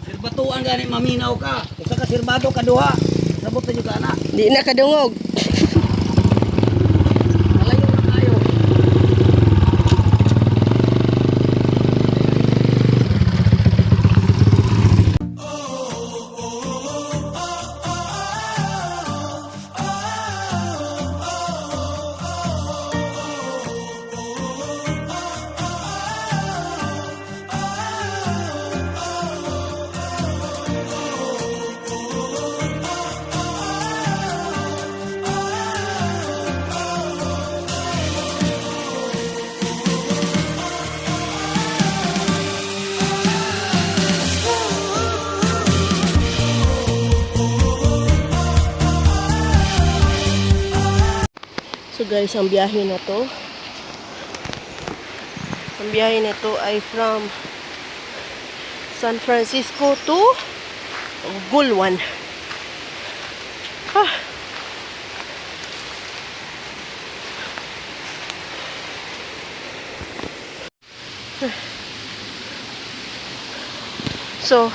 Sirbatuan gani maminaw ka. Usa ka sirbado ka duha. Sabot na juga na. Di na kadungog. Malayo na kayo. So guys, ang biyahe na to. Ang biyahe na to ay from San Francisco to Gulwan. Ah. So,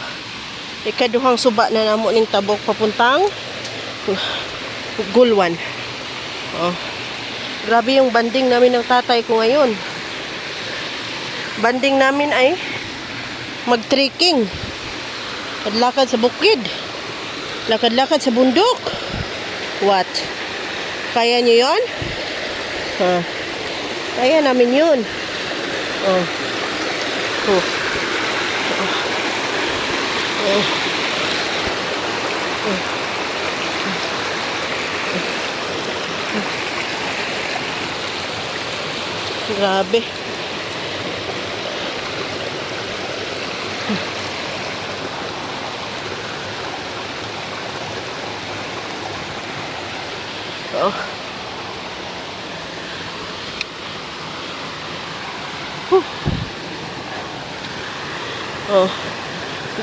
ikaduhang suba na namo ning tabok papuntang Gulwan. Oh. Grabe yung banding namin ng tatay ko ngayon. Banding namin ay mag-trekking. Lakad sa bukid. Lakad-lakad sa bundok. What? Kaya nyo yun? Kaya namin yun. Oh. Oh. Oh. Oh. Grabe. Oh. Oh.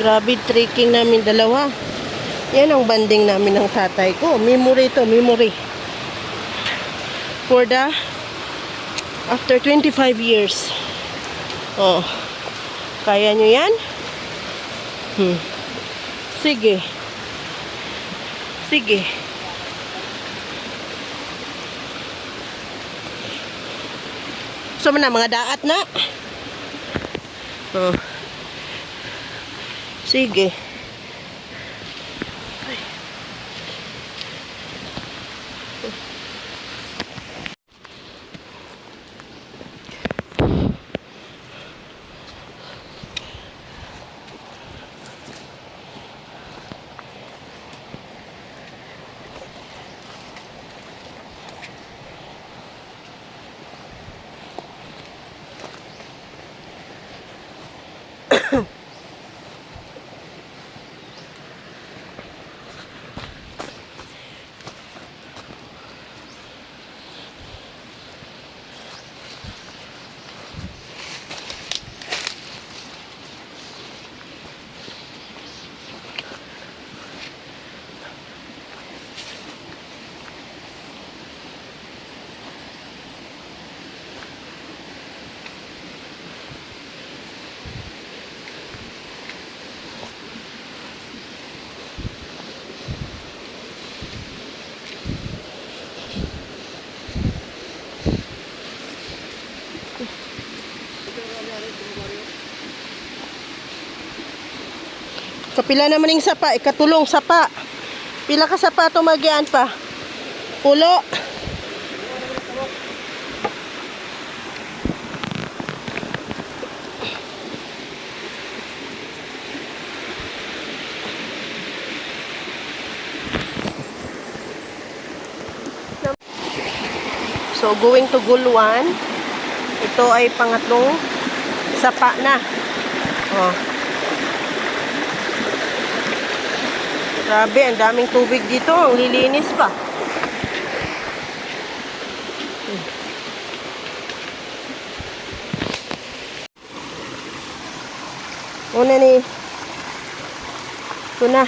Grabe trekking namin dalawa. Yan ang banding namin ng tatay ko. Memory to, memory. For the after 25 years. Oh. Kaya nyo yan? Sige. Sige. So na mga daat na. Oh. Sige. Kapila naman yung sapa, ikatulong sapa. Pila ka sapa ito magian pa. Pulo. So going to Gulwan. Ito ay pangatlong sapa na. Oh. Grabe, ang daming tubig dito. Ang lilinis pa. Una ni ito na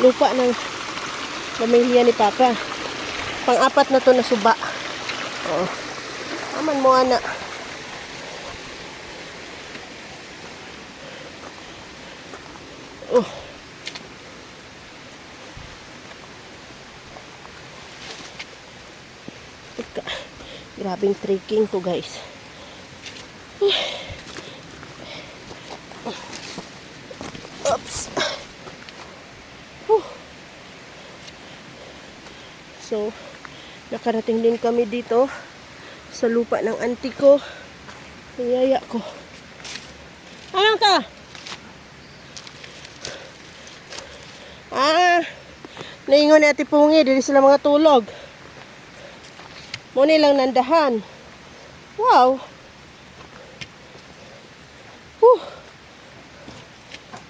lupa ng pamilya ni Papa. Pang-apat na to na suba. Oh. Aman mo ana. Oh. Grabing trekking to, guys. Oops. So, nakarating din kami dito sa lupa ng auntie ko. Ang yaya ko. Ano ka? Naingon ni Ate Pungi, diri sila mga tulog. Muna lang nandahan. Wow.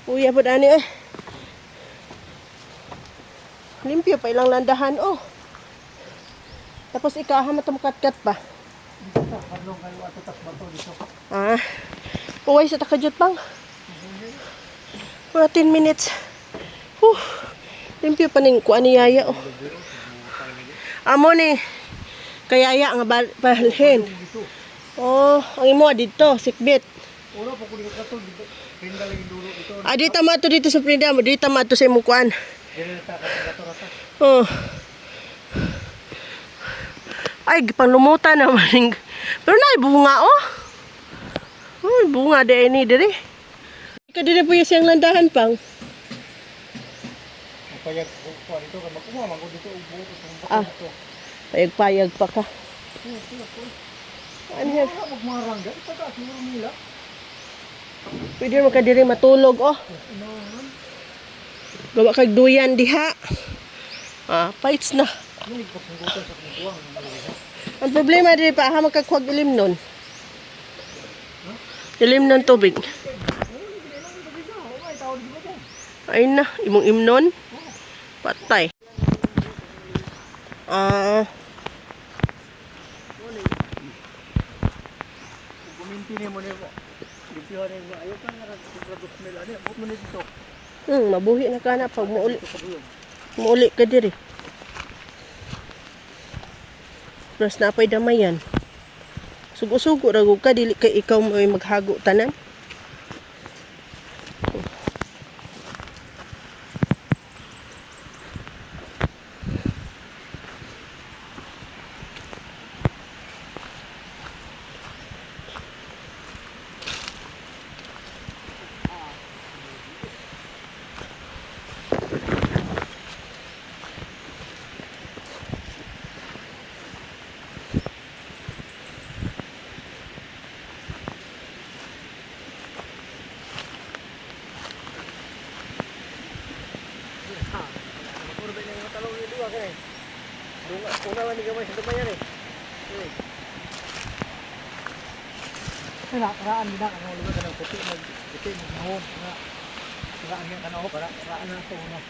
Uya po dani eh. Limpyo pa ilang landahan oh. Tapos ikaha matumkat-kat pa. Uway sa takajut pang. Mga 10 minutes. Limpyo pa ning kuan ni yaya oh. Amo ni kayaya nga balhin. Oh, ang imo dito, sikbit. Ora pa ko dito kato, pinda lagi dulo ito. Di tama to dito sa pinda mo, di tama to sa imo kuan. Dire ta kato rata. Oh. Ay, panlumutan naman. Pero na bunga oh. Oh, bunga de ini dire. Ika dire po yung landahan pang. Payag ko dito ka magkuha man ko dito ubo dito. Payag-payag pa ka. Ano yan? Magmarangga ito ta siguro nila. Pwede mo ka diri matulog oh. Gawa kag duyan diha. Fights na. Ang problema diri pa ha magkagkuag ilim nun. Ilim nun tubig. Ay na, imong imnon. Patay. Kuminti mo ni mo. Dipyo rin mo. Ayo ka nga product nila ani, mo ni dito. Mabuhi na kana pag muuli. Muuli ka diri. Plus napay damayan. Sugo-sugo ra gud ka dili kay ikaw mo maghago tanan. Una man gamay sa damayan eh. Karaan nila ano lugar ka ng puti maghon na. Karaan niya kana ho karaan na to na.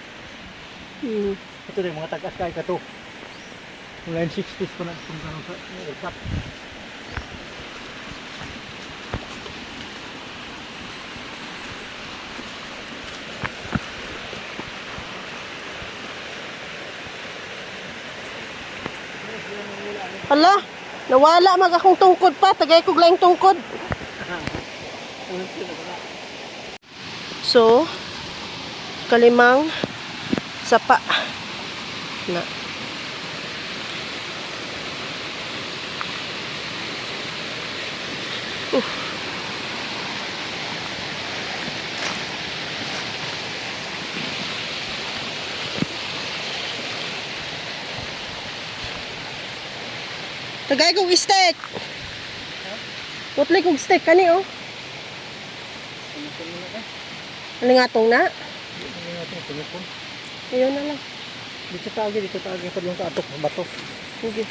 Ito rin mga tagas-kay ka to. 1960s pa na kung kanang sa aircraft. Hala, nawala mag akong tungkod pa, tagay kog laing tungkod. So, kalimang sapa na. Tagay kog steak. Putli kog steak kani oh. Ano nga tong na? Ayun na lang. Dito taagi pa yung kaatok ng bato. Sige.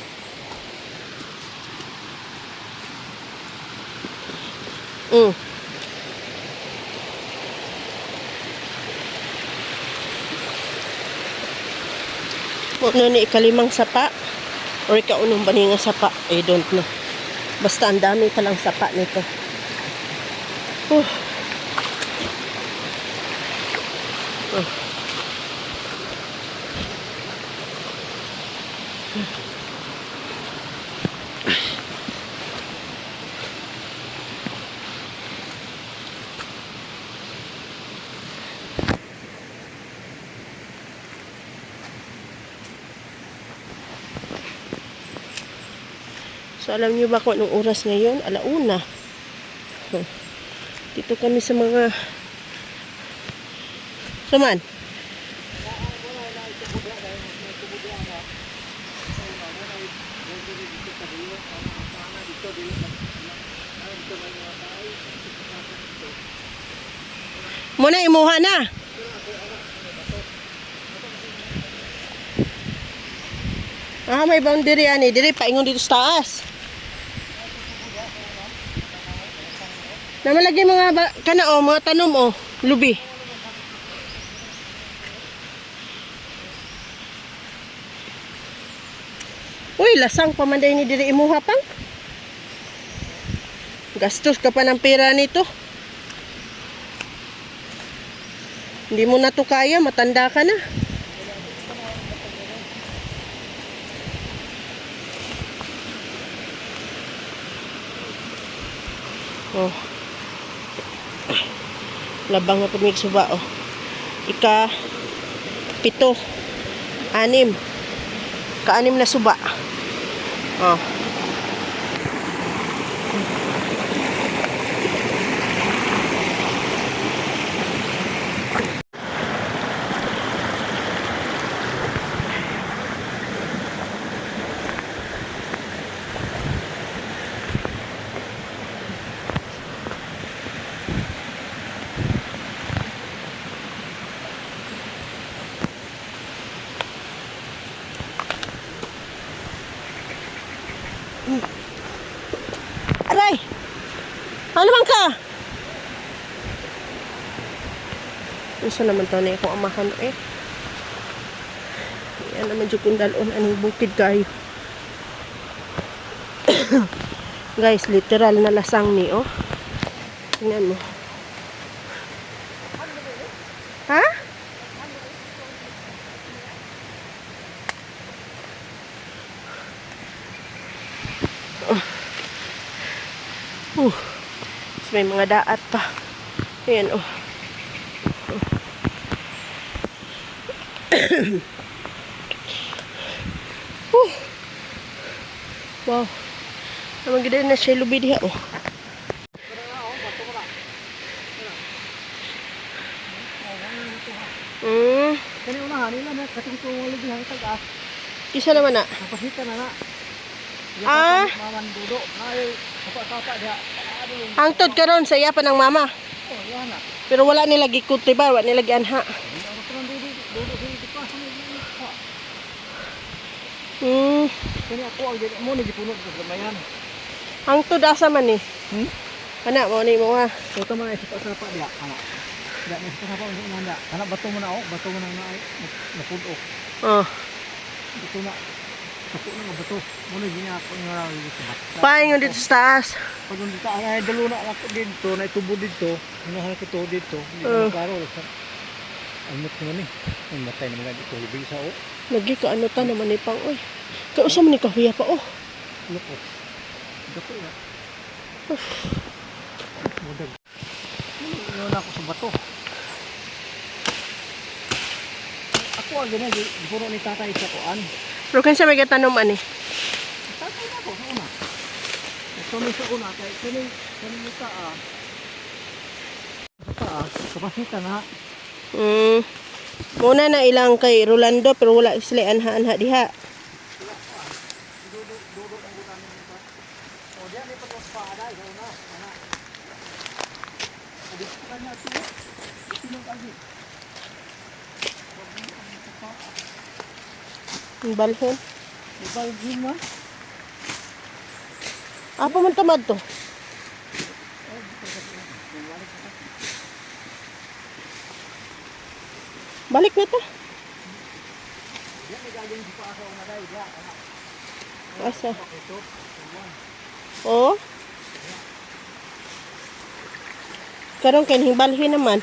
Ano ni ikalimang sapa? Or ikaunong ba nga sapa? I don't know. Basta ang dami palang sapa nito. So, alam niyo ba kung anong oras ngayon? 1:00. Dito kami sa mga... Saman? Muna imuha na. May boundary ani. Diri paingon dito sa taas. Namalagay mga mga tanom lubi. Uy, lasang pamanday ni diri imuha pang. Gastos ka pa ng pera nito. Hindi mo na to kaya, matanda ka na. Oh. Labang na pumig suba, oh. 7, 6. 6 na suba. Oh. Aray! Ano man ka? Isa naman to na akong amahan eh. Yan naman dyan kung dalon. Anong bukid kayo. Guys, literal na lasang ni oh. Tingnan mo. Ha? So, may mga daat pa. Ayan, oh. Wow. Naman ganda na siya lubi diha, oh. Kani unahan nila na kating ko lubi hang tagas. Kisa naman na. Napasita na. Maman dudo. Ay, sapa dia. Hangtod karon sa iya pa ng mama. Oh, yan na. Pero wala nila gikuti ba, wala nila gianha. Kani ako ang dili mo ni gipuno sa gamayan. Hangtod asa man ni. Ana mo ni mo ha. Ito man ay sapa dia. Ana. Dia ni sapa mo nanda. Ana bato mo na bato mo na napudo. Dito na. Ako na bato. Mo ni ginya ako nga dito. Paingon dito sa taas. Pag dito ay dalo na ako dito, na tubo dito. Hinahan ko to dito. Hindi karo. Amot mo ni. Ang matay naman dito lubi sa Lagi ka ano ta naman ni pang oy. Kay usa man ni kahuya pa oh. Loko. Dako ya. Mudag. Ano na ako sa bato. Ako ang ganyan, puro ni tatay sa kuan. Pero kansa may gatanom ani? Tatay na ko sa una. Ito may sa una kay kani nita kapasita na. Muna na ilang kay Rolando pero wala sila anha-anha diha. Balhon. Balhon man. Apa man tamad to? Balik na to. Asa? Oh. Karong kanhing balhin naman.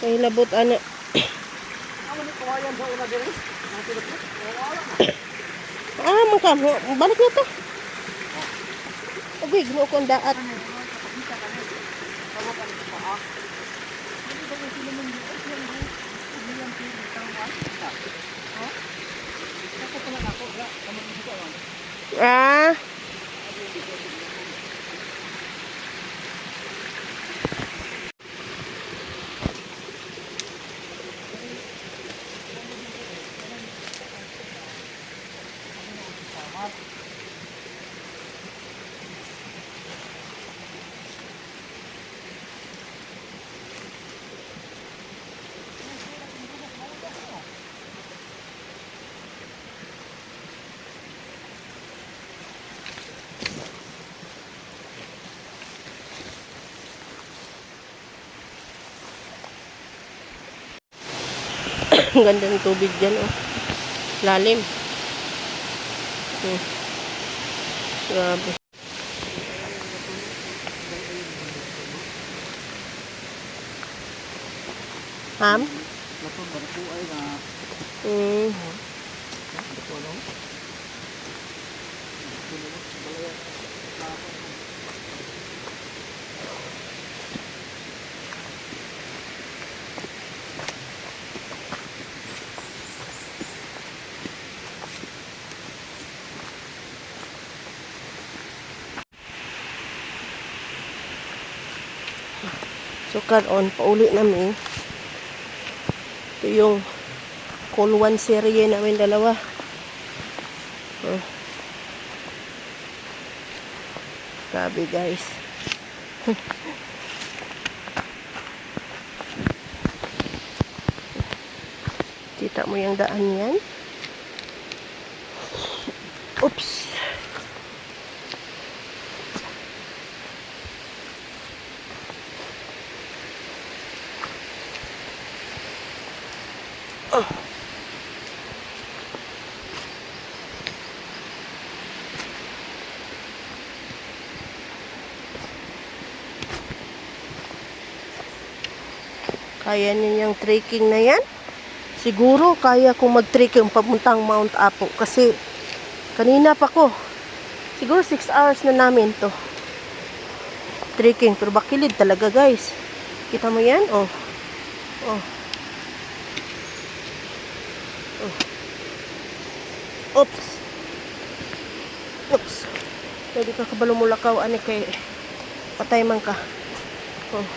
Kay labot ana. Mangkamo, balik na to. Uy, gino ko ang daat. Ah. Ang ganda ng tubig dyan, oh. Lalim. Grabe. Ham? Laton ba po ay na Hmm. ito ano? So, karon pauli namin. Ito yung Call 1 serye namin dalawa. Grabe, guys. Kita mo yung daan yan? Oops. Kaya niya yung trekking na yan? Siguro kaya kong mag-trekking papuntang Mount Apo. Kasi kanina pa ko. Siguro 6 hours na namin to. Trekking. Pero bakilid talaga, guys. Kita mo yan? Oh. Oh. Oh. Oops. Oops. Pwede ka kabalumulakaw. Ano kay patay man ka. Oh.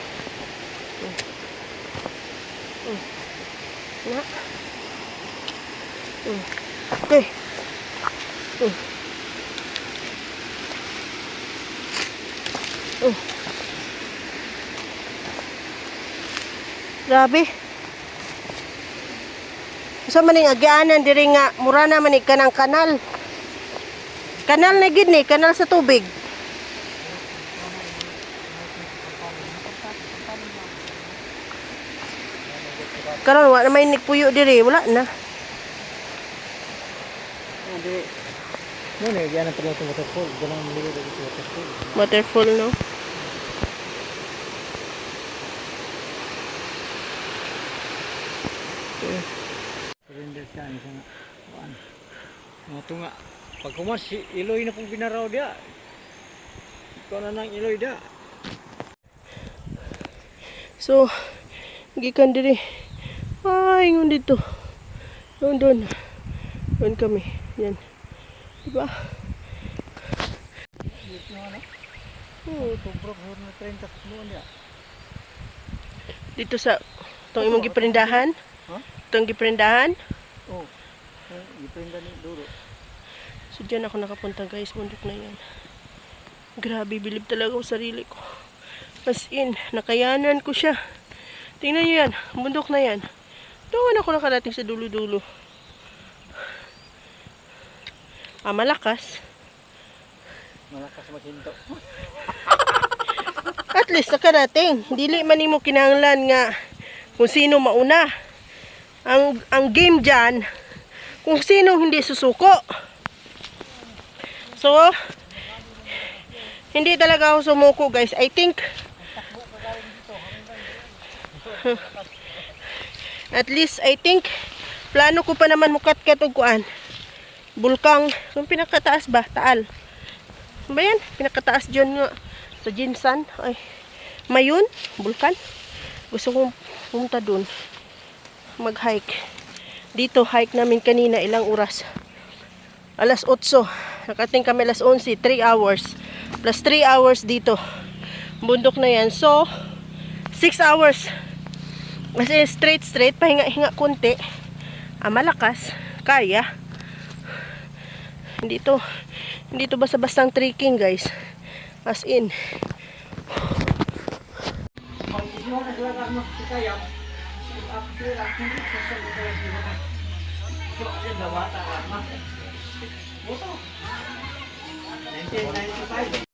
Na. Okay. Grabe. Sa maning agianan diri nga mura na manig kanang kanal. Kanal na gid ni, kanal sa tubig. Karon wala na may nigpuyo diri, wala na. Hindi. Ano yan ang talaga waterfall. Ganang maligo dito waterfall. Waterfall, no? Surrender siya isa nga. Kuan. Mga tunga. Pag kumas si Iloy na pong binaraw dia. Ikaw na nang Iloy dia. So, gikan diri. Ay, ngun dito. Doon. Doon kami. Yan. Diba? Dito na. Tubrok na 30 buwan dia. Dito sa itong imong giprendahan. Ha? Itong giprendahan. Oh. Ipinda ni Duro. So, dyan ako nakapunta, guys. Bundok na yan. Grabe, bilib talaga ako sa sarili ko. As in, nakayanan ko siya. Tingnan nyo yan. Bundok na yan. Doon ako nakarating sa dulo-dulo. Malakas. Malakas maghinto. At least nakarating. Dili man nimo kinahanglan nga kung sino mauna. Ang game dyan, kung sino hindi susuko. So, hindi talaga ako sumuko, guys. I think at least I think plano ko pa naman mukat-kat og kuan. Bulkang, yung pinakataas ba? Taal. Ano ba yan? Pinakataas dyan nga sa Jinsan. Ay, Mayon, bulkan. Gusto kong pumunta dun. mag-hike. Dito, hike namin kanina, ilang oras? Alas 8. Nakating kami alas 11, 3 hours. Plus 3 hours dito. Bundok na yan. So, 6 hours. Kasi straight, pahinga-hinga kunti. Malakas, kaya. Hindi to basta-bastang trekking, guys. As in. Mag-isyo na sila ka mas kaya. After hindi sa sa lugar. So, yung dawata ka. Moto. 1995.